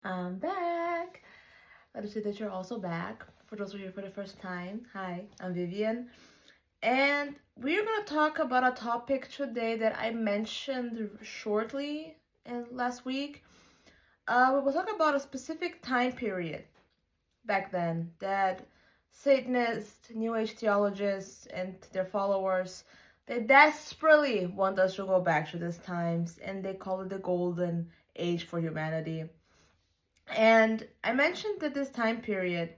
I'm back. Let us see that you're also back. For those of you for the first time, hi, I'm Vivian. And we're going to talk about a topic today that I mentioned shortly last week. We will talk about a specific time period back then that Satanists, New Age theologians, and their followers, they desperately want us to go back to these times, and they call it the Golden Age for humanity. And I mentioned that this time period,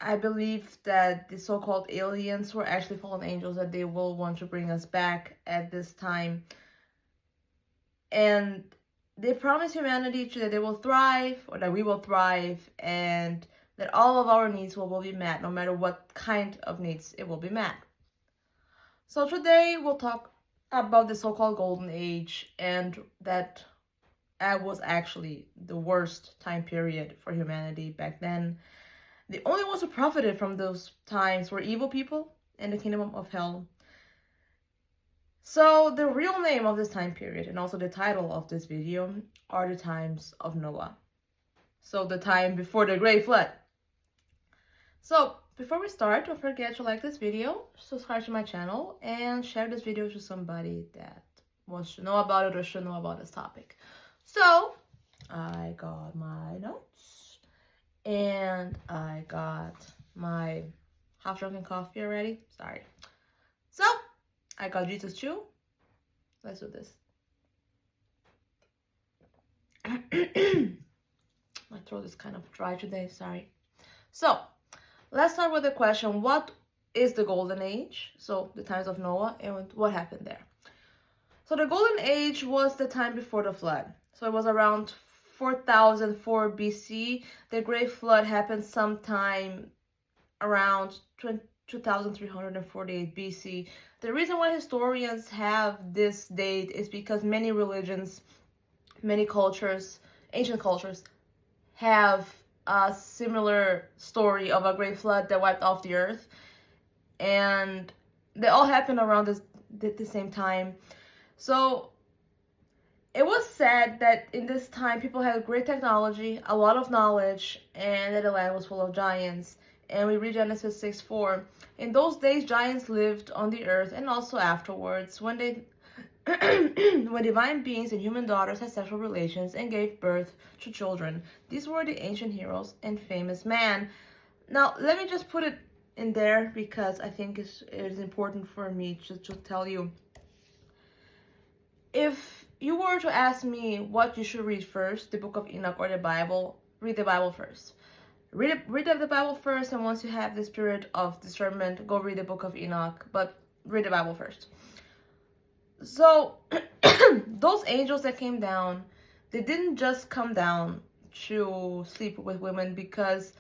I believe that the so-called aliens were actually fallen angels, that they will want to bring us back at this time. And they promise humanity that they will thrive, or that we will thrive, and that all of our needs will be met, no matter what kind of needs it will be met. So today we'll talk about the so-called Golden Age, and that was actually the worst time period for humanity back then. The only ones who profited from those times were evil people in the kingdom of hell. So the real name of this time period, and also the title of this video, are the times of Noah. So the time before the Great Flood. So before we start, don't forget to like this video, subscribe to my channel, and share this video to somebody that wants to know about it or should know about this topic. So I got my notes and I got my half-drunken coffee already. Sorry. So I got Jesus Chew. Let's do this. My throat is kind of dry today, sorry. So let's start with the question, what is the Golden Age? So the times of Noah, and what happened there. So the Golden Age was the time before the flood. So it was around 4004 BC. The Great Flood happened sometime around 2348 BC. The reason why historians have this date is because many religions, many cultures, ancient cultures, have a similar story of a great flood that wiped off the earth. And they all happened around the same time. So it was said that in this time people had great technology, a lot of knowledge, and that the land was full of giants. And we read Genesis 6:4. In those days, giants lived on the earth, and also afterwards, when divine beings and human daughters had sexual relations and gave birth to children. These were the ancient heroes and famous men. Now, let me just put it in there because I think it is important for me to tell you. If you were to ask me what you should read first, the book of Enoch or the Bible, read the Bible first. Read the Bible first, and once you have the spirit of discernment, go read the book of Enoch, but read the Bible first. So, those angels that came down, they didn't just come down to sleep with women because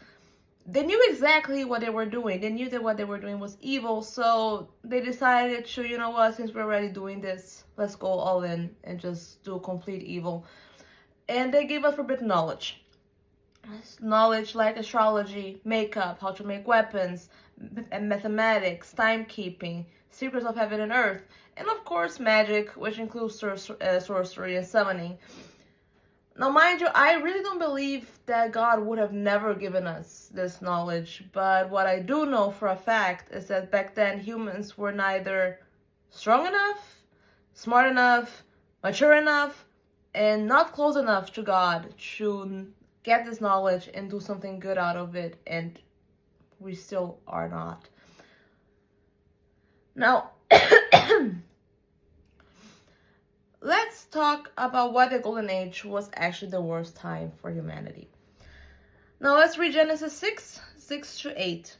they knew exactly what they were doing. They knew that what they were doing was evil, so they decided to, you know what, since we're already doing this, let's go all in and just do complete evil. And they gave us forbidden knowledge. Knowledge like astrology, makeup, how to make weapons, mathematics, timekeeping, secrets of heaven and earth, and of course magic, which includes sorcery and summoning. Now, mind you, I really don't believe that God would have never given us this knowledge, but what I do know for a fact is that back then humans were neither strong enough, smart enough, mature enough, and not close enough to God to get this knowledge and do something good out of it, and we still are not. Now, let's talk about why the Golden Age was actually the worst time for humanity. Now let's read Genesis 6:6-8.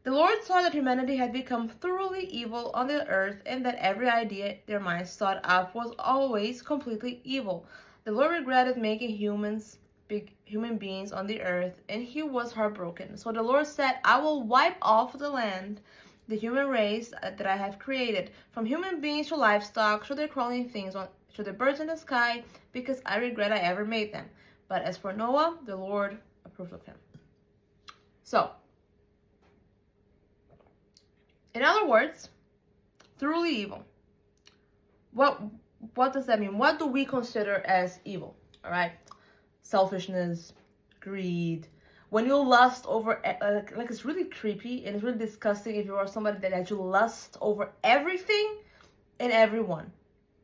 The Lord saw that humanity had become thoroughly evil on the earth, and that every idea their minds thought up was always completely evil. The Lord regretted making human beings on the earth, and he was heartbroken. So the Lord said, I will wipe off the land the human race that I have created, from human beings to livestock, to the crawling things, to the birds in the sky, because I regret I ever made them. But as for Noah, the Lord approved of him. So, in other words, thoroughly evil. What does that mean? What do we consider as evil? All right. selfishness, greed. When you lust over, like it's really creepy and it's really disgusting if you are somebody that you lust over everything and everyone.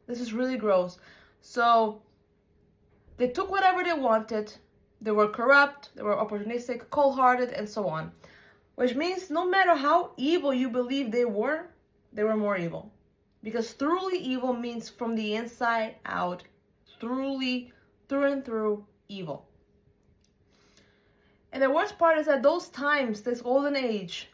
This is really gross. So they took whatever they wanted. They were corrupt, they were opportunistic, cold-hearted, and so on. Which means no matter how evil you believe they were more evil. Because truly evil means from the inside out, truly, through and through, evil. And the worst part is that those times, this golden age,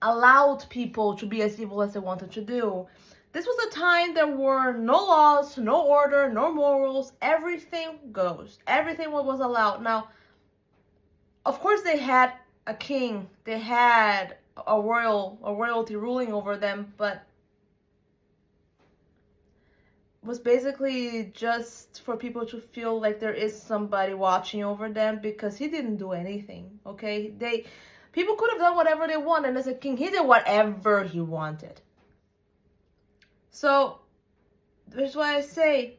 allowed people to be as evil as they wanted to do. This was a time there were no laws, no order, no morals. Everything goes. Everything was allowed. Now, of course, they had a king. They had a royalty ruling over them, but was basically just for people to feel like there is somebody watching over them, because he didn't do anything, okay? People could have done whatever they wanted, and as a king, he did whatever he wanted. So, that's why I say,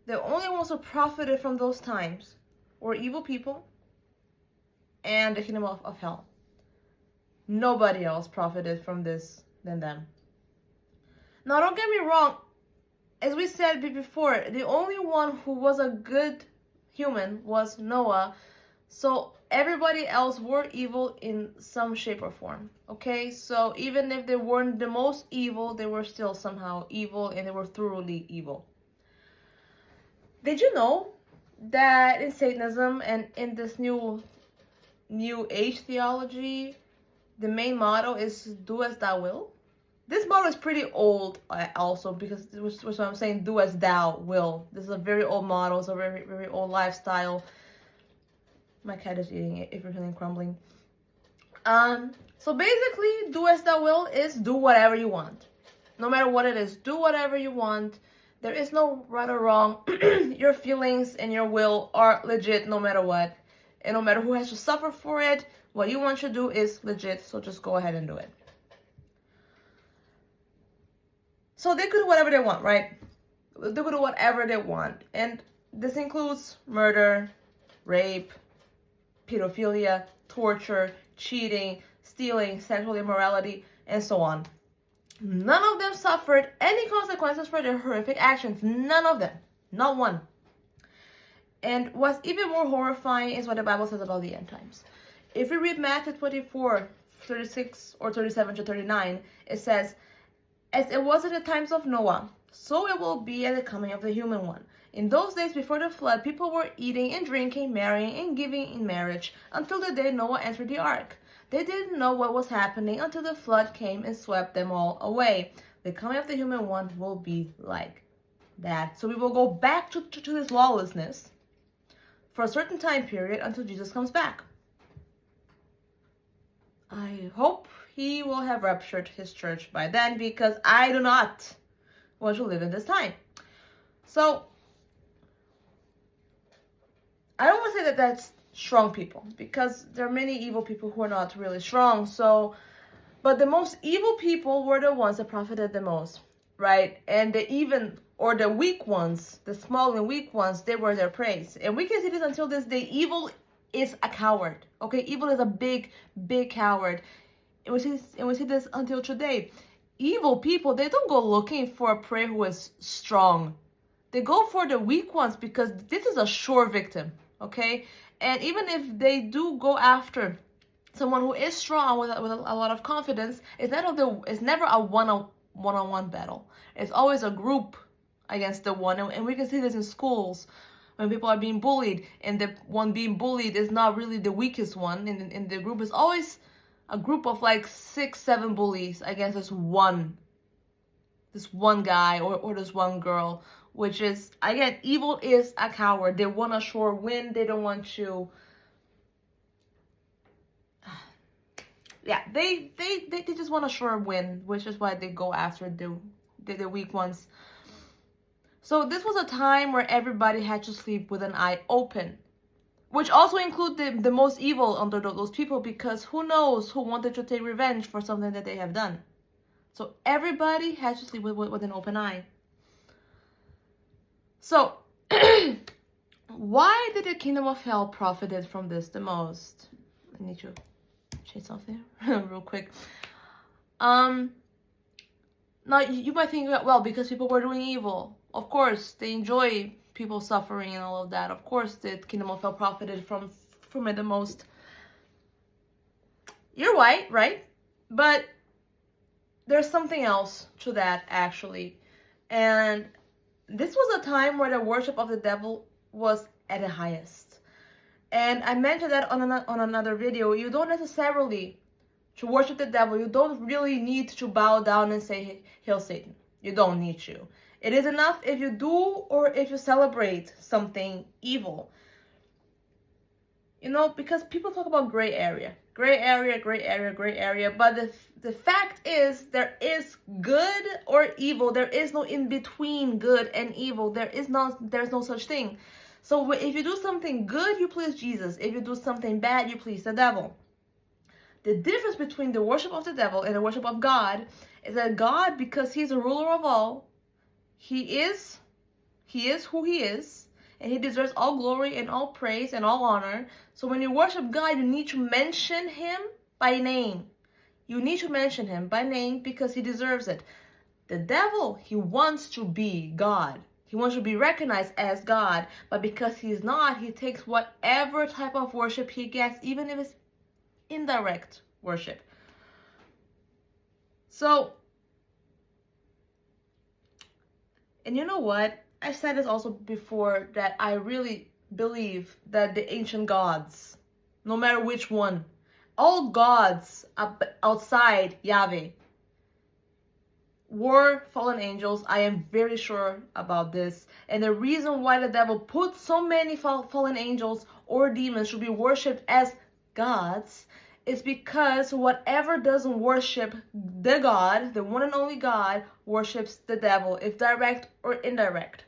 the only ones who profited from those times were evil people and the kingdom of hell. Nobody else profited from this than them. Now, don't get me wrong, as we said before, the only one who was a good human was Noah. So everybody else were evil in some shape or form. Okay? So even if they weren't the most evil, they were still somehow evil, and they were thoroughly evil. Did you know that in Satanism and in this new age theology, the main motto is do as thou will? This model is pretty old also, because which is what I'm saying, do as thou will. This is a very old model. It's a very, very old lifestyle. My cat is eating it if you're feeling crumbling. So basically, do as thou will is do whatever you want. No matter what it is, do whatever you want. There is no right or wrong. Your feelings and your will are legit no matter what. And no matter who has to suffer for it, what you want to do is legit. So just go ahead and do it. So they could do whatever they want, right? They could do whatever they want. And this includes murder, rape, pedophilia, torture, cheating, stealing, sexual immorality, and so on. None of them suffered any consequences for their horrific actions. None of them. Not one. And what's even more horrifying is what the Bible says about the end times. If we read Matthew 24, 36 or 37 to 39, it says, as it was in the times of Noah, so it will be at the coming of the human one. In those days before the flood, people were eating and drinking, marrying and giving in marriage, until the day Noah entered the ark. They didn't know what was happening until the flood came and swept them all away. The coming of the human one will be like that. So we will go back to this lawlessness for a certain time period until Jesus comes back. I hope he will have raptured his church by then, because I do not want to live in this time. So, I don't want to say that that's strong people, because there are many evil people who are not really strong. So, but the most evil people were the ones that profited the most, right? And the weak ones, the small and weak ones, they were their praise. And we can see this until this day. Evil is a coward, okay? Evil is a big, big coward. And we see this until today. Evil people, they don't go looking for a prey who is strong. They go for the weak ones, because this is a sure victim, okay? And even if they do go after someone who is strong with a lot of confidence, it's never a one-on-one battle. It's always a group against the one. And we can see this in schools when people are being bullied, and the one being bullied is not really the weakest one in the group. It's always a group of like 6-7 bullies against this one guy or this one girl, which is, again, evil is a coward. They want a sure win. They don't want to, they just want a sure win, which is why they go after the weak ones. So this was a time where everybody had to sleep with an eye open, which also include the most evil under those people, because who knows who wanted to take revenge for something that they have done. So everybody had to sleep with an open eye. So why did the kingdom of hell profited from this the most? I need to change something real quick. Now you might think, well, because people were doing evil. Of course, they enjoy people suffering and all of that. Of course, the kingdom of hell profited from it the most. You're right? But there's something else to that, actually. And this was a time where the worship of the devil was at the highest. And I mentioned that on another video. You don't necessarily, to worship the devil, you don't really need to bow down and say, "Hail Satan." You don't need to. It is enough if you do or if you celebrate something evil. You know, because people talk about gray area, but the fact is, there is good or evil. There is no in between good and evil. There's no such thing. So if you do something good, you please Jesus. If you do something bad, you please the devil. The difference between the worship of the devil and the worship of God is that God, because he's the ruler of all, he is who he is, and he deserves all glory and all praise and all honor. So when you worship God, you need to mention him by name. You need to mention him by name because he deserves it. The devil, he wants to be God. He wants to be recognized as God, but because he's not, he takes whatever type of worship he gets, even if it's indirect worship. So, and you know what? I said this also before, that I really believe that the ancient gods, no matter which one, all gods outside Yahweh were fallen angels. I am very sure about this. And the reason why the devil put so many fallen angels or demons to be worshipped as gods is because whatever doesn't worship the God, the one and only God, worships the devil, if direct or indirect.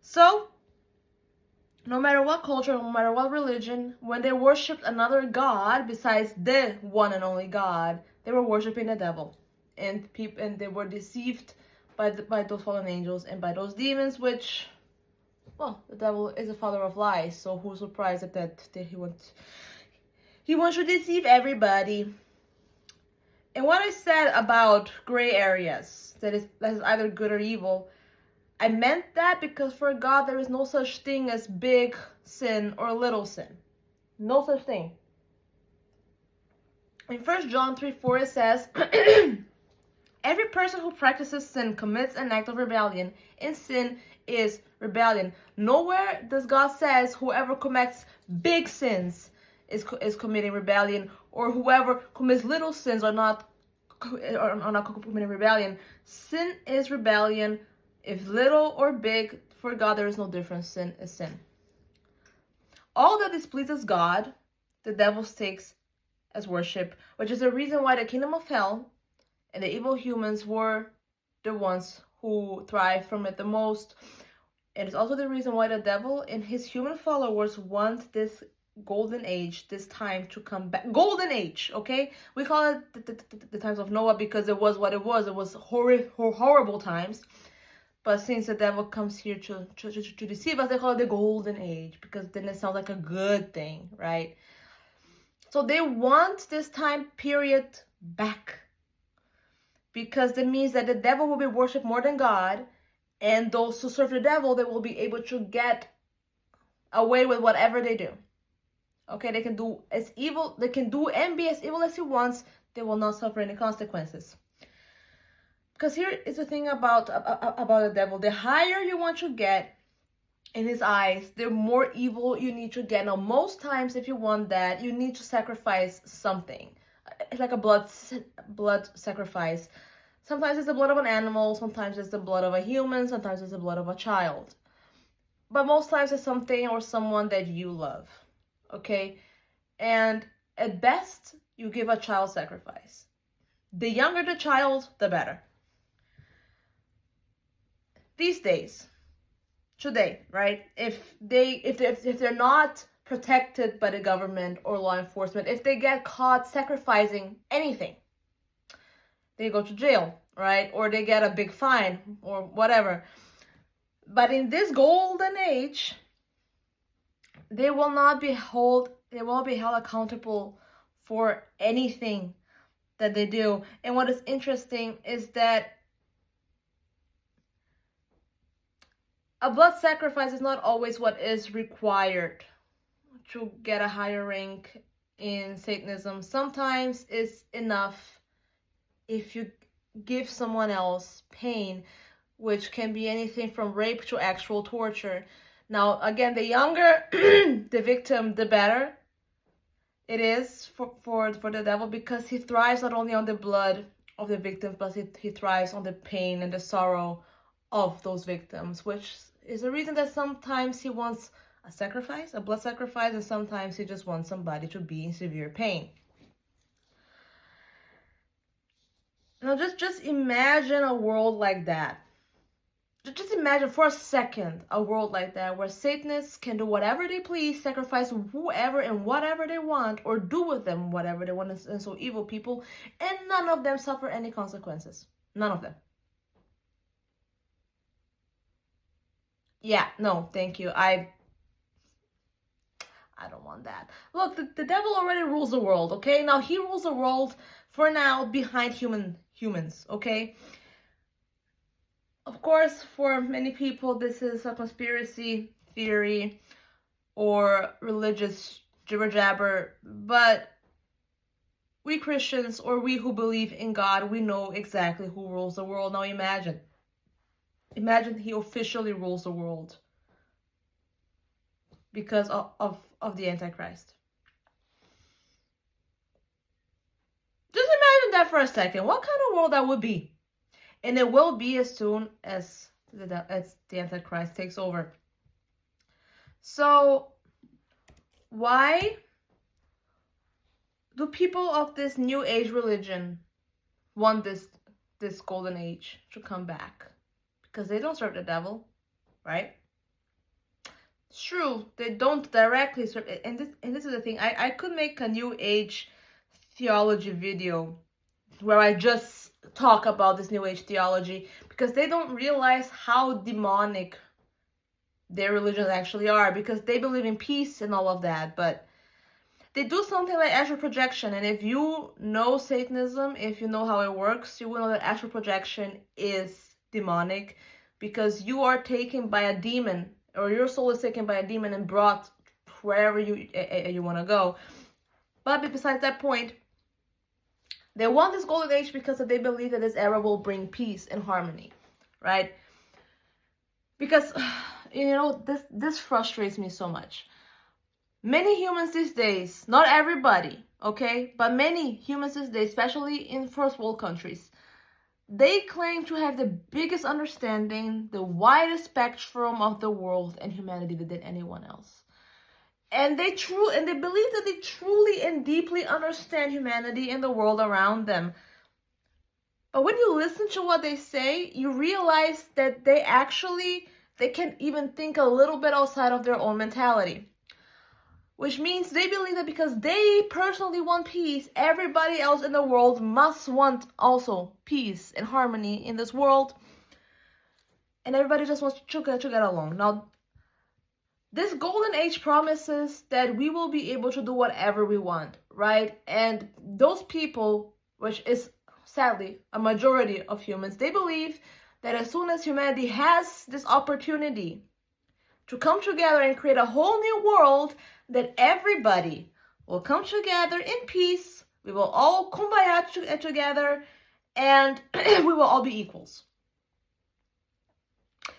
So, no matter what culture, no matter what religion, when they worshipped another God besides the one and only God, they were worshiping the devil, and they were deceived by those fallen angels and by those demons, which, well, the devil is the father of lies. So who's surprised at that he wants to deceive everybody. And what I said about gray areas, that is either good or evil, I meant that because for God there is no such thing as big sin or little sin. No such thing. In 1 John 3:4 it says, every person who practices sin commits an act of rebellion, and sin is rebellion. Nowhere does God says whoever commits big sins is committing rebellion, or whoever commits little sins are not committing rebellion. Sin is rebellion. If little or big, for God there is no difference. Sin is sin. All that displeases God, the devil takes as worship, which is the reason why the kingdom of hell and the evil humans were the ones who thrive from it the most. And it's also the reason why the devil and his human followers want this golden age, this time to come back. Golden age, okay? We call it the times of Noah because it was what it was. It was horrible times. But since the devil comes here to deceive us, they call it the golden age because then it sounds like a good thing, right? So they want this time period back because that means that the devil will be worshipped more than God, and those who serve the devil, they will be able to get away with whatever they do. Okay, they can do as evil, they can do and be as evil as he wants. They will not suffer any consequences. Because here is the thing about the devil. The higher you want to get in his eyes, the more evil you need to get. Now, most times, if you want that, you need to sacrifice something. It's like a blood sacrifice. Sometimes it's the blood of an animal. Sometimes it's the blood of a human. Sometimes it's the blood of a child. But most times it's something or someone that you love. Okay? And at best, you give a child sacrifice. The younger the child, the better. These days, today, right? If they're not protected by the government or law enforcement, if they get caught sacrificing anything, they go to jail, right? Or they get a big fine or whatever. But in this golden age, they will not be held accountable for anything that they do. And what is interesting is that a blood sacrifice is not always what is required to get a higher rank in Satanism. Sometimes it's enough if you give someone else pain, which can be anything from rape to actual torture. Now, again, the younger the victim, the better it is for the devil, because he thrives not only on the blood of the victims, but he thrives on the pain and the sorrow of those victims, which is a reason that sometimes he wants a sacrifice, a blood sacrifice, and sometimes he just wants somebody to be in severe pain. Now, just imagine a world like that. Just imagine for a second a world like that where Satanists can do whatever they please, sacrifice whoever and whatever they want, or do with them whatever they want, and so evil people, and none of them suffer any consequences. None of them. Yeah, no, thank you. I don't want that. Look, the devil already rules the world, okay? Now he rules the world for now behind humans, okay? Of course, for many people, this is a conspiracy theory or religious jibber-jabber, but we Christians, or we who believe in God, we know exactly who rules the world. Now imagine he officially rules the world because of the Antichrist. Just imagine that for a second. What kind of world that would be? And it will be as soon as the Antichrist takes over. So, why do people of this new age religion want this golden age to come back? Because they don't serve the devil, right? It's true, they don't directly serve it. And this is the thing. I could make a new age theology video where I just talk about this new age theology, because they don't realize how demonic their religions actually are, because they believe in peace and all of that, but they do something like astral projection. And if you know Satanism, if you know how it works, you will know that astral projection is demonic, because you are taken by a demon, or your soul is taken by a demon and brought wherever you want to go. But besides that point, they want this golden age because they believe that this era will bring peace and harmony, right? Because, you know, this frustrates me so much. Many humans these days, not everybody, okay, but many humans these days, especially in first world countries, they claim to have the biggest understanding, the widest spectrum of the world and humanity than anyone else. And they believe that they truly and deeply understand humanity and the world around them. But when you listen to what they say, you realize that they can even think a little bit outside of their own mentality. Which means they believe that because they personally want peace, everybody else in the world must want also peace and harmony in this world. And everybody just wants to get along. Now, this golden age promises that we will be able to do whatever we want, right? And those people, which is sadly a majority of humans, they believe that as soon as humanity has this opportunity to come together and create a whole new world, that everybody will come together in peace, we will all kumbaya together, and we will all be equals.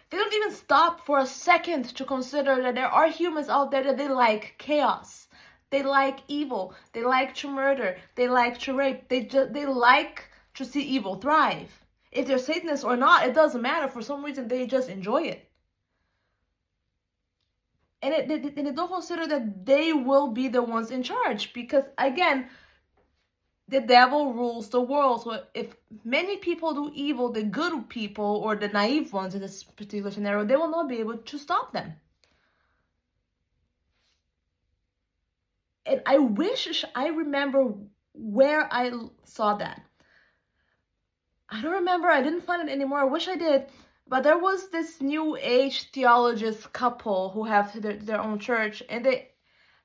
They don't even stop for a second to consider that there are humans out there that they like chaos, they like evil, they like to murder, they like to rape, they like to see evil thrive. If they're Satanists or not, it doesn't matter. For some reason, they just enjoy it. And they don't consider that they will be the ones in charge, because again, the devil rules the world. So if many people do evil, the good people or the naive ones in this particular scenario, they will not be able to stop them. And I wish I remember where I saw that. I don't remember. I didn't find it anymore. I wish I did. But there was this New Age theologist couple who have their own church, and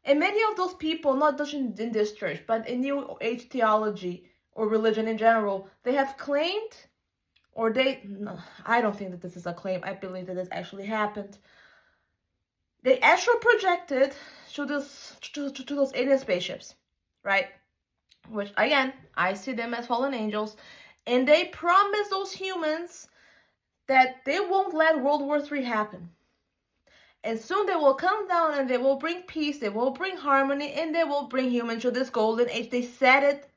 many of those people, not just in this church, but in New Age theology or religion in general, they have claimed, or I don't think that this is a claim, I believe that this actually happened. They astral projected to those alien spaceships, right? Which, again, I see them as fallen angels, and they promise those humans that they won't let World War III happen. And soon they will come down and they will bring peace, they will bring harmony, and they will bring humans to this golden age. They said it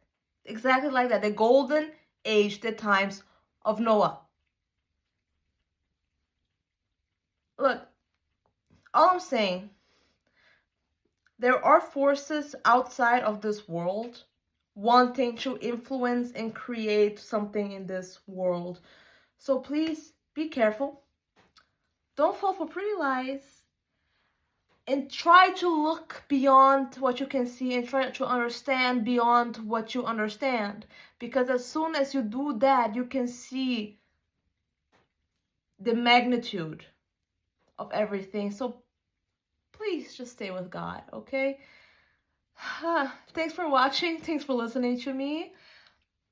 exactly like that. The golden age, the times of Noah. Look, all I'm saying, there are forces outside of this world wanting to influence and create something in this world. So please be careful. Don't fall for pretty lies. And try to look beyond what you can see and try to understand beyond what you understand. Because as soon as you do that, you can see the magnitude of everything. So please just stay with God, okay? Thanks for watching. Thanks for listening to me.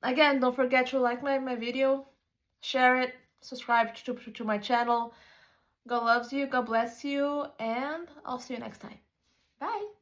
Again, don't forget to like my video, share it, subscribe to my channel. God loves you, God bless you, and I'll see you next time. Bye.